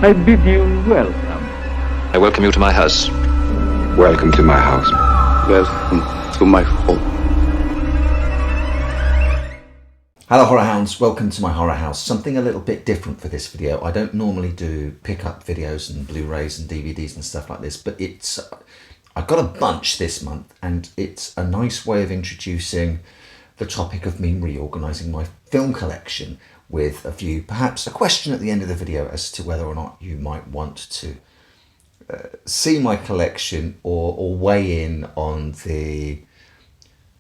I bid you welcome. I welcome you to my house. Welcome to my house. Welcome to my home. Hello Horror Hounds, welcome to my Horror House. Something a little bit different for this video. I don't normally do pick-up videos and Blu Rays and DVDs and stuff like this, but I've got a bunch this month and it's a nice way of introducing the topic of me reorganising my film collection with a view, perhaps a question at the end of the video as to whether or not you might want to see my collection or weigh in on the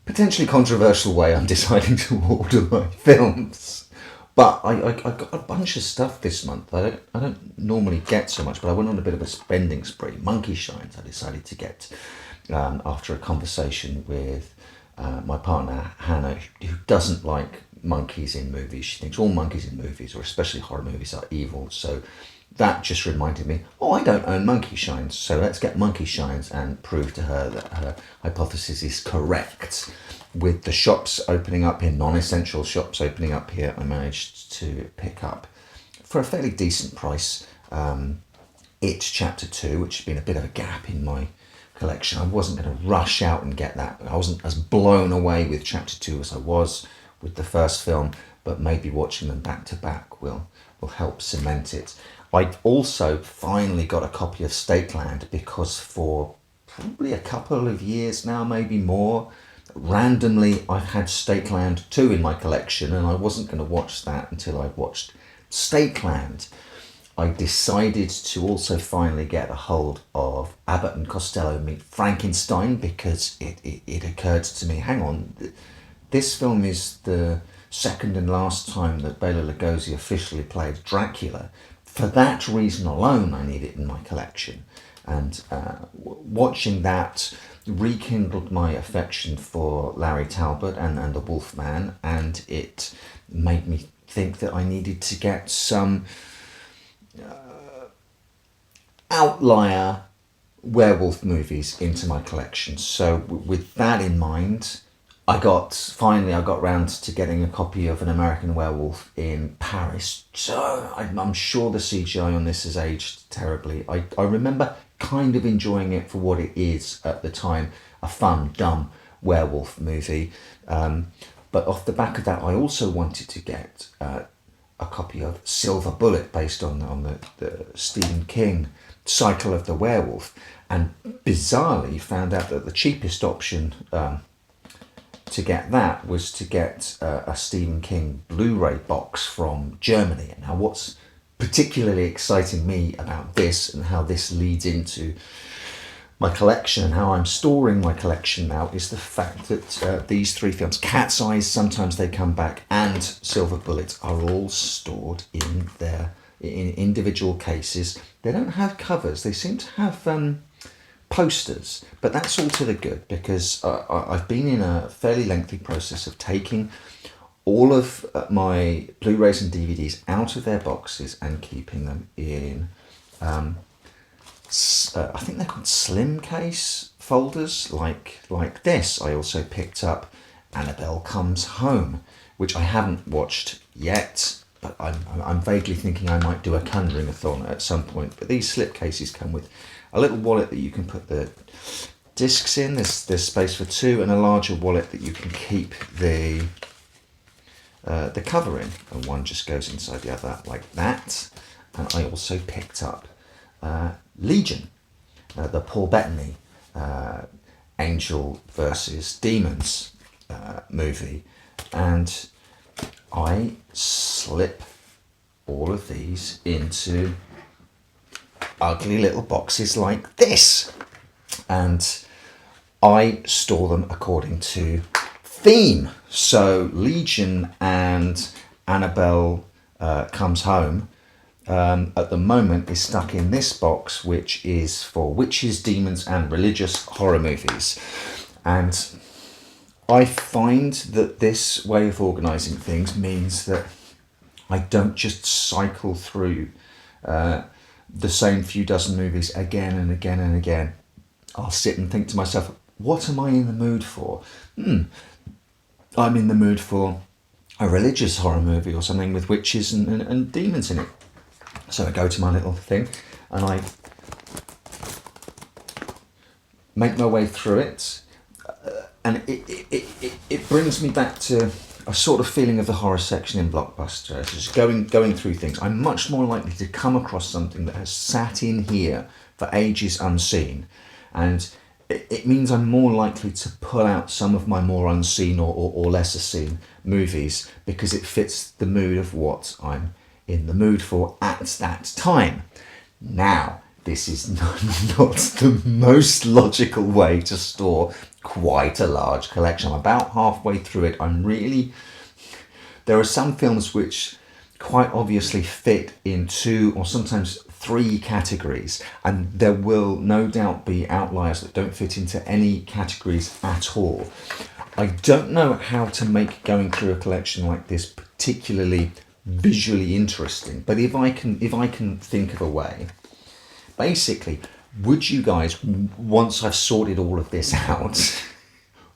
potentially controversial way I'm deciding to order my films. But I got a bunch of stuff this month. I don't normally get so much, but I went on a bit of a spending spree. Monkey Shines I decided to get after a conversation with my partner Hannah, who doesn't like monkeys in movies. She thinks all monkeys in movies, or especially horror movies, are evil. So that just reminded me, oh, I don't own Monkey Shines, so let's get Monkey Shines and prove to her that her hypothesis is correct. With the shops opening up here, non-essential shops opening up here, I managed to pick up, for a fairly decent price, It Chapter 2, which has been a bit of a gap in my collection. I wasn't going to rush out and get that. I wasn't as blown away with Chapter 2 as I was with the first film, but maybe watching them back to back will help cement it. I also finally got a copy of Stakeland because for probably a couple of years now, maybe more, randomly I've had Stakeland 2 in my collection and I wasn't going to watch that until I watched Stakeland. I decided to also finally get a hold of Abbott and Costello Meet Frankenstein because it occurred to me, hang on, this film is the second and last time that Bela Lugosi officially played Dracula. For that reason alone, I need it in my collection. And watching that rekindled my affection for Larry Talbot and the Wolfman, and it made me think that I needed to get some outlier werewolf movies into my collection. So with that in mind, I got round to getting a copy of An American Werewolf in Paris. So I'm sure the CGI on this has aged terribly. I remember kind of enjoying it for what it is at the time, a fun, dumb werewolf movie. But off the back of that, I also wanted to get a copy of Silver Bullet, based on the Stephen King cycle of the werewolf. And bizarrely found out that the cheapest option to get that was to get a Stephen King Blu Ray box from Germany. Now what's particularly exciting me about this and how this leads into my collection and how I'm storing my collection now is the fact that these three films, Cat's Eyes, sometimes they come back, and Silver Bullet, are all stored in individual cases. They don't have covers. They seem to have posters, but that's all to the good because I've been in a fairly lengthy process of taking all of my Blu-rays and DVDs out of their boxes and keeping them in I think they're called slim case folders like this. I also picked up Annabelle Comes Home, which I haven't watched yet, but I'm vaguely thinking I might do a Conjuring-a-thon at some point. But these slip cases come with a little wallet that you can put the discs in. There's space for two, and a larger wallet that you can keep the cover in, and one just goes inside the other like that. And I also picked up Legion, the Paul Bettany Angel versus Demons movie, and I slip all of these into ugly little boxes like this, and I store them according to theme. So Legion and Annabelle Comes Home at the moment is stuck in this box, which is for witches, demons and religious horror movies. And I find that this way of organising things means that I don't just cycle through the same few dozen movies again and again and again. I'll sit and think to myself, what am I in the mood for? I'm in the mood for a religious horror movie or something with witches and demons in it. So I go to my little thing and I make my way through it, and it brings me back to a sort of feeling of the horror section in Blockbuster. It's just going through things. I'm much more likely to come across something that has sat in here for ages unseen, and it means I'm more likely to pull out some of my more unseen or lesser seen movies because it fits the mood of what I'm in the mood for at that time. Now, this is not the most logical way to store quite a large collection. I'm about halfway through it. There are some films which quite obviously fit in 2 or sometimes 3 categories, and there will no doubt be outliers that don't fit into any categories at all. I don't know how to make going through a collection like this particularly visually interesting, but if I can think of a way. Basically, would you guys, once I've sorted all of this out,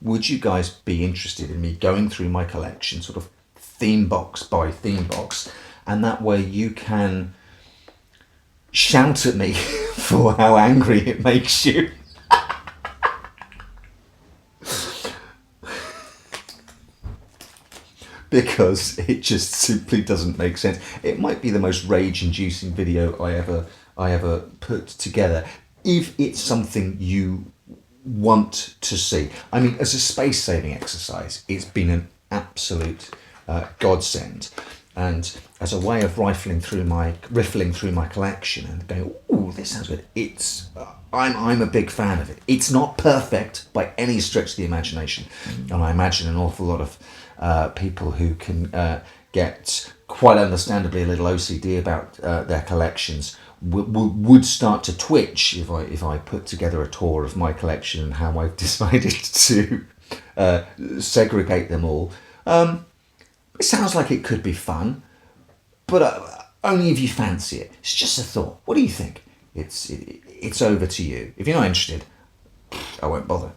would you guys be interested in me going through my collection, sort of theme box by theme box, and that way you can shout at me for how angry it makes you? Because it just simply doesn't make sense. It might be the most rage-inducing video I ever put together, if it's something you want to see. I mean, as a space-saving exercise, it's been an absolute godsend, and as a way of riffling through my collection and going, "Ooh, this sounds good." I'm a big fan of it. It's not perfect by any stretch of the imagination, and I imagine an awful lot of people who can get quite understandably a little OCD about their collections would start to twitch if I put together a tour of my collection and how I've decided to segregate them all. It sounds like it could be fun, but only if you fancy it. It's just a thought. What do you think? It's over to you. If you're not interested, I won't bother.